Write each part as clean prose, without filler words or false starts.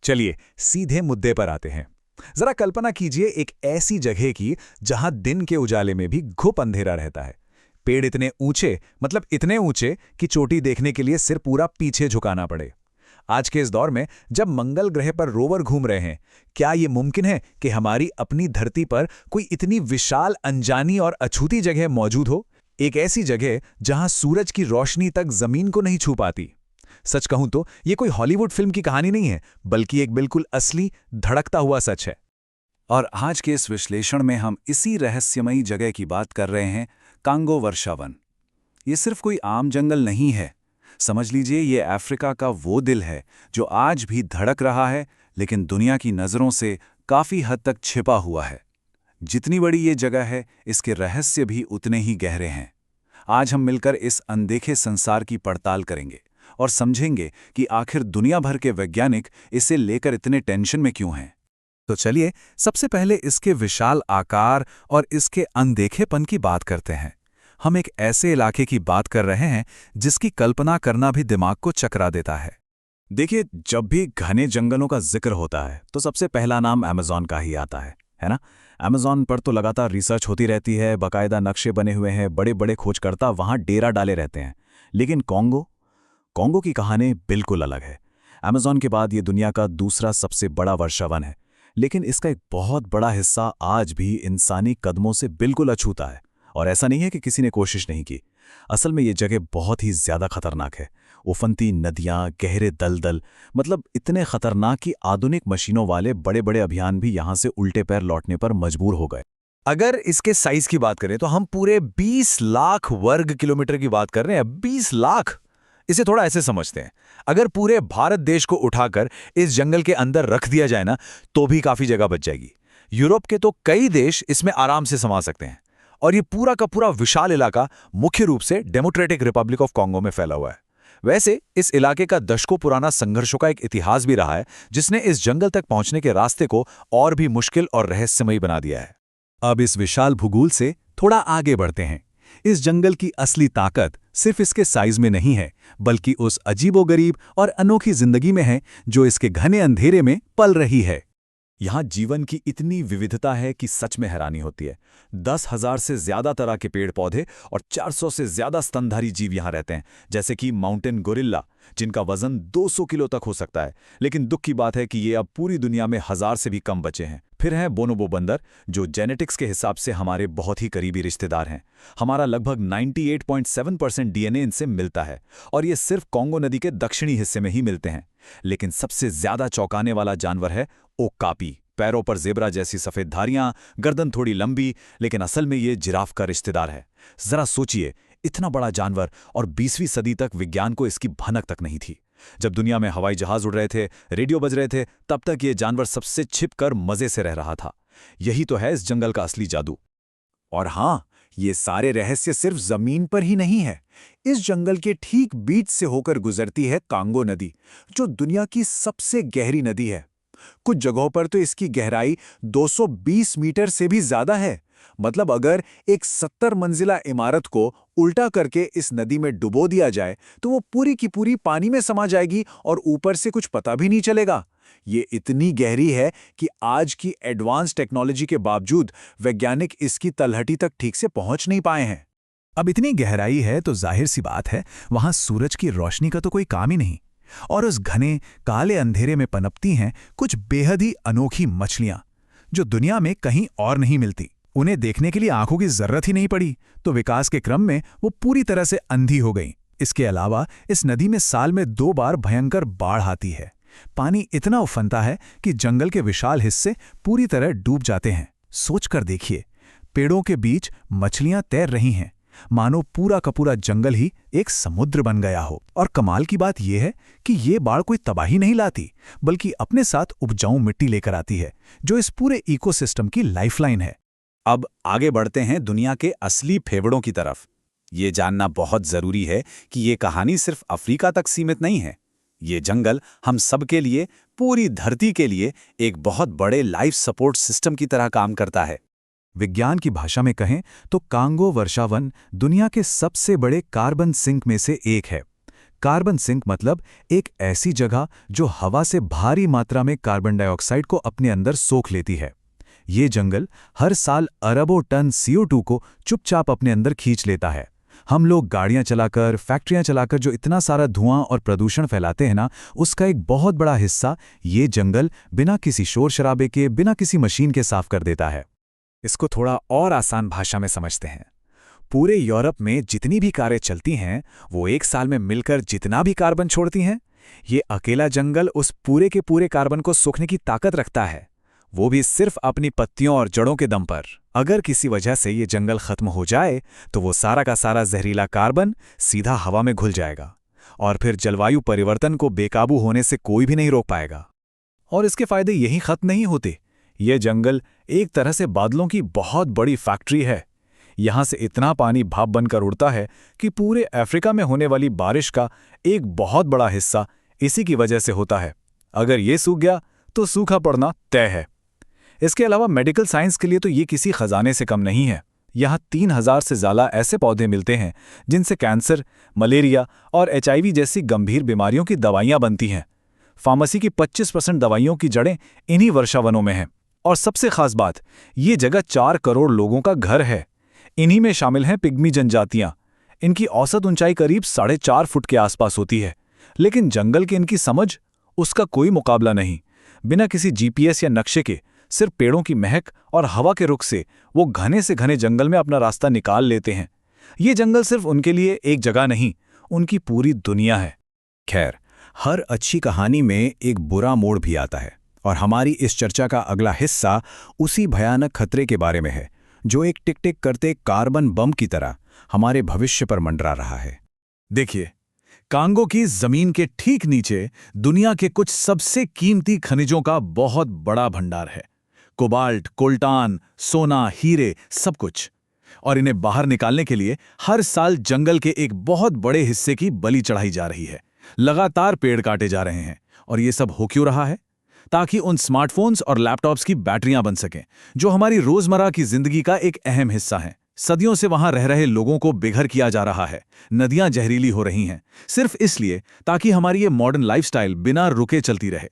चलिए सीधे मुद्दे पर आते हैं। जरा कल्पना कीजिए एक ऐसी जगह की जहां दिन के उजाले में भी घुप अंधेरा रहता है। पेड़ इतने ऊंचे, मतलब इतने ऊंचे कि चोटी देखने के लिए सिर पूरा पीछे झुकाना पड़े। आज के इस दौर में जब मंगल ग्रह पर रोवर घूम रहे हैं, क्या ये मुमकिन है कि हमारी अपनी धरती पर कोई इतनी विशाल, अनजानी और अछूती जगह मौजूद हो? एक ऐसी जगह जहां सूरज की रोशनी तक जमीन को नहीं छू पाती। सच कहूं तो ये कोई हॉलीवुड फिल्म की कहानी नहीं है, बल्कि एक बिल्कुल असली, धड़कता हुआ सच है। और आज के इस विश्लेषण में हम इसी रहस्यमयी जगह की बात कर रहे हैं, कांगो वर्षावन। ये सिर्फ कोई आम जंगल नहीं है। समझ लीजिए ये अफ्रीका का वो दिल है जो आज भी धड़क रहा है, लेकिन दुनिया की नज़रों से काफ़ी हद तक छिपा हुआ है। जितनी बड़ी ये जगह है, इसके रहस्य भी उतने ही गहरे हैं। आज हम मिलकर इस अनदेखे संसार की पड़ताल करेंगे और समझेंगे कि आखिर दुनिया भर के वैज्ञानिक इसे लेकर इतने टेंशन में क्यों हैं। तो चलिए सबसे पहले इसके विशाल आकार और इसके अनदेखेपन की बात करते हैं। हम एक ऐसे इलाके की बात कर रहे हैं जिसकी कल्पना करना भी दिमाग को चकरा देता है। देखिए, जब भी घने जंगलों का जिक्र होता है तो सबसे पहला नाम अमेज़न का ही आता है ना? अमेज़न पर तो लगातार रिसर्च होती रहती है, बाकायदा नक्शे बने हुए हैं, बड़े बड़े खोजकर्ता वहां डेरा डाले रहते हैं। लेकिन कॉन्गो की कहानी बिल्कुल अलग है। अमेज़न के बाद ये दुनिया का दूसरा सबसे बड़ा वर्षावन है, लेकिन इसका एक बहुत बड़ा हिस्सा आज भी इंसानी कदमों से बिल्कुल अछूता है। और ऐसा नहीं है कि किसी ने कोशिश नहीं की। असल में ये जगह बहुत ही ज्यादा खतरनाक है। उफनती नदियां, गहरे दलदल, मतलब इतने खतरनाक कि आधुनिक मशीनों वाले बड़े बड़े अभियान भी यहां से उल्टे पैर लौटने पर मजबूर हो गए। अगर इसके साइज की बात करें तो हम पूरे 20 लाख वर्ग किलोमीटर की बात कर रहे हैं। 20 लाख! इसे थोड़ा ऐसे समझते हैं, अगर पूरे भारत देश को उठाकर इस जंगल के अंदर रख दिया जाए ना, तो भी काफी जगह बच जाएगी। यूरोप के तो कई देश इसमें आराम से समा सकते हैं। और ये पूरा का पूरा विशाल इलाका मुख्य रूप से डेमोक्रेटिक रिपब्लिक ऑफ कॉन्गो में फैला हुआ है। वैसे इस इलाके का दशकों पुराना संघर्षों का एक इतिहास भी रहा है, जिसने इस जंगल तक पहुंचने के रास्ते को और भी मुश्किल और रहस्यमयी बना दिया है। अब इस विशाल भूगोल से थोड़ा आगे बढ़ते हैं। इस जंगल की असली ताकत सिर्फ इसके साइज में नहीं है, बल्कि उस अजीबोगरीब और अनोखी जिंदगी में है जो इसके घने अंधेरे में पल रही है। यहाँ जीवन की इतनी विविधता है कि सच में हैरानी होती है। 10,000 से ज्यादा तरह के पेड़ पौधे और 400 से ज्यादा स्तनधारी जीव यहाँ रहते हैं, जैसे कि माउंटेन गोरिल्ला, जिनका वजन 200 किलो तक हो सकता है। लेकिन दुख की बात है कि ये अब पूरी दुनिया में 1000 से भी कम बचे हैं। फिर हैं बोनोबो बंदर, जो जेनेटिक्स के हिसाब से हमारे बहुत ही करीबी रिश्तेदार हैं। हमारा लगभग 98.7% डीएनए इनसे मिलता है, और ये सिर्फ कॉन्गो नदी के दक्षिणी हिस्से में ही मिलते हैं। लेकिन सबसे ज्यादा चौंकाने वाला जानवर है ओकापी। पैरों पर जेब्रा जैसी सफेद धारियां, गर्दन थोड़ी लंबी, लेकिन असल में ये जिराफ का रिश्तेदार है। जरा सोचिए, इतना बड़ा जानवर, और 20वीं सदी तक विज्ञान को इसकी भनक तक नहीं थी। जब दुनिया में हवाई जहाज उड़ रहे थे, रेडियो बज रहे थे, तब तक ये जानवर सबसे छिपकर मजे से रह रहा था। यही तो है इस जंगल का असली जादू। और हां, ये सारे रहस्य सिर्फ जमीन पर ही नहीं है। इस जंगल के ठीक बीच से होकर गुजरती है कांगो नदी, जो दुनिया की सबसे गहरी नदी है। कुछ जगहों पर तो इसकी गहराई 220 मीटर से भी ज्यादा है। मतलब अगर एक 70 मंजिला इमारत को उल्टा करके इस नदी में डुबो दिया जाए तो वो पूरी की पूरी पानी में समा जाएगी और ऊपर से कुछ पता भी नहीं चलेगा। ये इतनी गहरी है कि आज की एडवांस टेक्नोलॉजी के बावजूद वैज्ञानिक इसकी तलहटी तक ठीक से पहुंच नहीं पाए हैं। अब इतनी गहराई है तो जाहिर सी बात है, वहां सूरज की रोशनी का तो कोई काम ही नहीं। और उस घने काले अंधेरे में पनपती हैं कुछ बेहद ही अनोखी मछलियां, जो दुनिया में कहीं और नहीं मिलती। उन्हें देखने के लिए आंखों की जरूरत ही नहीं पड़ी, तो विकास के क्रम में वो पूरी तरह से अंधी हो गईं। इसके अलावा इस नदी में साल में 2 बार भयंकर बाढ़ आती है। पानी इतना उफनता है कि जंगल के विशाल हिस्से पूरी तरह डूब जाते हैं। सोचकर देखिए, पेड़ों के बीच मछलियां तैर रही हैं, मानो पूरा का पूरा जंगल ही एक समुद्र बन गया हो। और कमाल की बात यह है कि ये बाढ़ कोई तबाही नहीं लाती, बल्कि अपने साथ उपजाऊ मिट्टी लेकर आती है, जो इस पूरे इकोसिस्टम की लाइफलाइन है। अब आगे बढ़ते हैं दुनिया के असली फेवड़ों की तरफ। ये जानना बहुत जरूरी है कि ये कहानी सिर्फ अफ्रीका तक सीमित नहीं है। ये जंगल हम सबके लिए, पूरी धरती के लिए एक बहुत बड़े लाइफ सपोर्ट सिस्टम की तरह काम करता है। विज्ञान की भाषा में कहें तो कांगो वर्षावन दुनिया के सबसे बड़े कार्बन सिंक में से एक है। कार्बन सिंक मतलब एक ऐसी जगह जो हवा से भारी मात्रा में कार्बन डाइऑक्साइड को अपने अंदर सोख लेती है। ये जंगल हर साल अरबों टन CO2 को चुपचाप अपने अंदर खींच लेता है। हम लोग गाड़ियां चलाकर, फैक्ट्रियां चलाकर जो इतना सारा धुआं और प्रदूषण फैलाते हैं ना, उसका एक बहुत बड़ा हिस्सा ये जंगल बिना किसी शोर शराबे के, बिना किसी मशीन के साफ कर देता है। इसको थोड़ा और आसान भाषा में समझते हैं। पूरे यूरोप में जितनी भी कारें चलती हैं, वो एक साल में मिलकर जितना भी कार्बन छोड़ती हैं, ये अकेला जंगल उस पूरे के पूरे कार्बन को सोखने की ताकत रखता है, वो भी सिर्फ अपनी पत्तियों और जड़ों के दम पर। अगर किसी वजह से ये जंगल खत्म हो जाए तो वो सारा का सारा जहरीला कार्बन सीधा हवा में घुल जाएगा और फिर जलवायु परिवर्तन को बेकाबू होने से कोई भी नहीं रोक पाएगा। और इसके फायदे यहीं खत्म नहीं होते। ये जंगल एक तरह से बादलों की बहुत बड़ी फैक्ट्री है। यहां से इतना पानी भाप बनकर उड़ता है कि पूरे अफ्रीका में होने वाली बारिश का एक बहुत बड़ा हिस्सा इसी की वजह से होता है। अगर ये सूख गया तो सूखा पड़ना तय है। इसके अलावा मेडिकल साइंस के लिए तो ये किसी खजाने से कम नहीं है। यहाँ 3000 से ज़्यादा ऐसे पौधे मिलते हैं जिनसे कैंसर, मलेरिया और HIV जैसी गंभीर बीमारियों की दवाइयाँ बनती हैं। फार्मेसी की 25% दवाइयों की जड़ें इन्हीं वर्षावनों में हैं। और सबसे खास बात, ये जगह 4 करोड़ लोगों का घर है। इन्हीं में शामिल हैं पिग्मी जनजातियाँ। इनकी औसत ऊंचाई करीब 4.5 फुट के आसपास होती है। लेकिन जंगल की इनकी समझ, उसका कोई मुकाबला नहीं। बिना किसी GPS या नक्शे के, सिर्फ पेड़ों की महक और हवा के रुख से वो घने से घने जंगल में अपना रास्ता निकाल लेते हैं। ये जंगल सिर्फ उनके लिए एक जगह नहीं, उनकी पूरी दुनिया है। खैर, हर अच्छी कहानी में एक बुरा मोड़ भी आता है और हमारी इस चर्चा का अगला हिस्सा उसी भयानक खतरे के बारे में है जो एक टिक टिक करते कार्बन बम की तरह हमारे भविष्य पर मंडरा रहा है। देखिए, कांगो की जमीन के ठीक नीचे दुनिया के कुछ सबसे कीमती खनिजों का बहुत बड़ा भंडार है। कोबाल्ट, कोल्टान, सोना, हीरे, सब कुछ। और इन्हें बाहर निकालने के लिए हर साल जंगल के एक बहुत बड़े हिस्से की बलि चढ़ाई जा रही है। लगातार पेड़ काटे जा रहे हैं। और ये सब हो क्यों रहा है? ताकि उन स्मार्टफोन्स और लैपटॉप्स की बैटरियां बन सकें, जो हमारी रोजमर्रा की जिंदगी का एक अहम हिस्सा हैं। सदियों से वहां रह रहे लोगों को बेघर किया जा रहा है। नदियां जहरीली हो रही हैं, सिर्फ इसलिए ताकि हमारी ये मॉडर्न लाइफस्टाइल बिना रुके चलती रहे।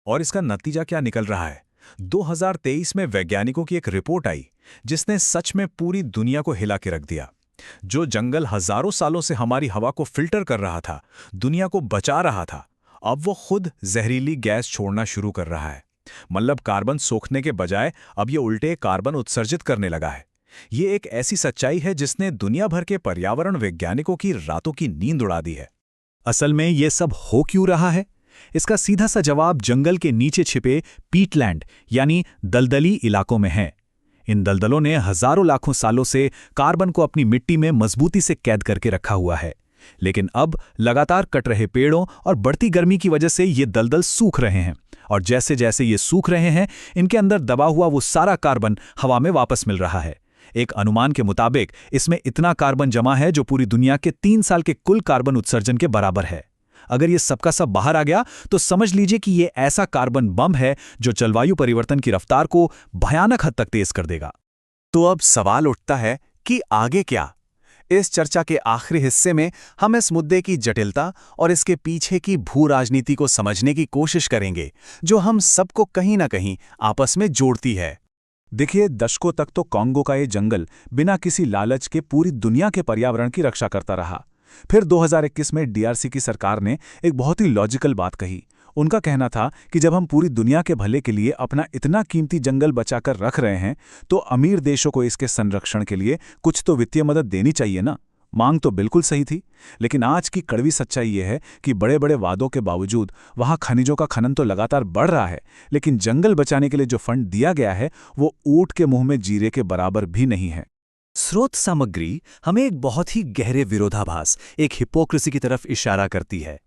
और इसका नतीजा क्या निकल रहा है? 2023 में वैज्ञानिकों की एक रिपोर्ट आई जिसने सच में पूरी दुनिया को हिला के रख दिया। जो जंगल हजारों सालों से हमारी हवा को फिल्टर कर रहा था, दुनिया को बचा रहा था, अब वो खुद जहरीली गैस छोड़ना शुरू कर रहा है। मतलब कार्बन सोखने के बजाय अब ये उल्टे कार्बन उत्सर्जित करने लगा है। ये एक ऐसी सच्चाई है जिसने दुनिया भर के पर्यावरण वैज्ञानिकों की रातों की नींद उड़ा दी है। असल में ये सब हो क्यों रहा है? इसका सीधा सा जवाब जंगल के नीचे छिपे पीटलैंड यानी दलदली इलाकों में है। इन दलदलों ने हजारों लाखों सालों से कार्बन को अपनी मिट्टी में मजबूती से कैद करके रखा हुआ है। लेकिन अब लगातार कट रहे पेड़ों और बढ़ती गर्मी की वजह से ये दलदल सूख रहे हैं। और जैसे जैसे ये सूख रहे हैं, इनके अंदर दबा हुआ वो सारा कार्बन हवा में वापस मिल रहा है। एक अनुमान के मुताबिक इसमें इतना कार्बन जमा है जो पूरी दुनिया के 3 साल के कुल कार्बन उत्सर्जन के बराबर है। अगर ये सबका सब बाहर आ गया तो समझ लीजिए कि ये ऐसा कार्बन बम है जो जलवायु परिवर्तन की रफ्तार को भयानक हद तक तेज कर देगा। तो अब सवाल उठता है कि आगे क्या? इस चर्चा के आखिरी हिस्से में हम इस मुद्दे की जटिलता और इसके पीछे की भू राजनीति को समझने की कोशिश करेंगे, जो हम सबको कहीं ना कहीं आपस में जोड़ती है। देखिए, दशकों तक तो कांगो का ये जंगल बिना किसी लालच के पूरी दुनिया के पर्यावरण की रक्षा करता रहा। फिर 2021 में DRC की सरकार ने एक बहुत ही लॉजिकल बात कही। उनका कहना था कि जब हम पूरी दुनिया के भले के लिए अपना इतना कीमती जंगल बचाकर रख रहे हैं, तो अमीर देशों को इसके संरक्षण के लिए कुछ तो वित्तीय मदद देनी चाहिए ना। मांग तो बिल्कुल सही थी, लेकिन आज की कड़वी सच्चाई ये है कि बड़े बड़े वादों के बावजूद वहां खनिजों का खनन तो लगातार बढ़ रहा है, लेकिन जंगल बचाने के लिए जो फंड दिया गया है वो ऊंट के मुंह में जीरे के बराबर भी नहीं है। स्रोत सामग्री हमें एक बहुत ही गहरे विरोधाभास, एक हिपोक्रेसी की तरफ इशारा करती है।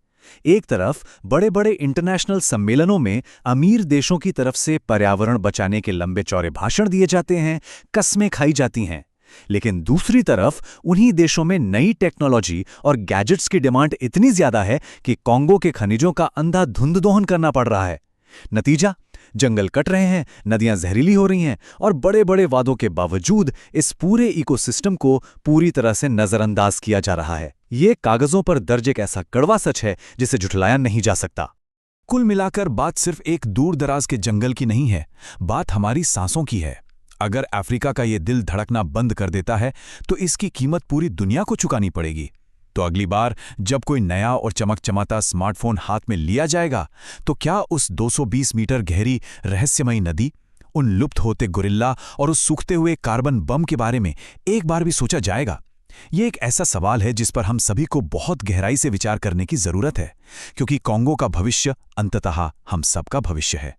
एक तरफ बड़े बड़े इंटरनेशनल सम्मेलनों में अमीर देशों की तरफ से पर्यावरण बचाने के लंबे चौड़े भाषण दिए जाते हैं, कस्में खाई जाती हैं, लेकिन दूसरी तरफ उन्हीं देशों में नई टेक्नोलॉजी और गैजेट्स की डिमांड इतनी ज्यादा है कि कांगो के खनिजों का अंधाधुंध दोहन करना पड़ रहा है। नतीजा, जंगल कट रहे हैं, नदियां जहरीली हो रही हैं और बड़े बड़े वादों के बावजूद इस पूरे इकोसिस्टम को पूरी तरह से नजरअंदाज किया जा रहा है। ये कागजों पर दर्ज एक ऐसा कड़वा सच है जिसे झुठलाया नहीं जा सकता। कुल मिलाकर बात सिर्फ एक दूर दराज के जंगल की नहीं है, बात हमारी सांसों की है। अगर अफ्रीका का ये दिल धड़कना बंद कर देता है तो इसकी कीमत पूरी दुनिया को चुकानी पड़ेगी। तो अगली बार जब कोई नया और चमकचमाता स्मार्टफोन हाथ में लिया जाएगा, तो क्या उस 220 मीटर गहरी रहस्यमयी नदी, उन लुप्त होते गोरिल्ला और उस सूखते हुए कार्बन बम के बारे में एक बार भी सोचा जाएगा? ये एक ऐसा सवाल है जिस पर हम सभी को बहुत गहराई से विचार करने की जरूरत है, क्योंकि कॉन्गो का भविष्य अंततः हम सबका भविष्य है।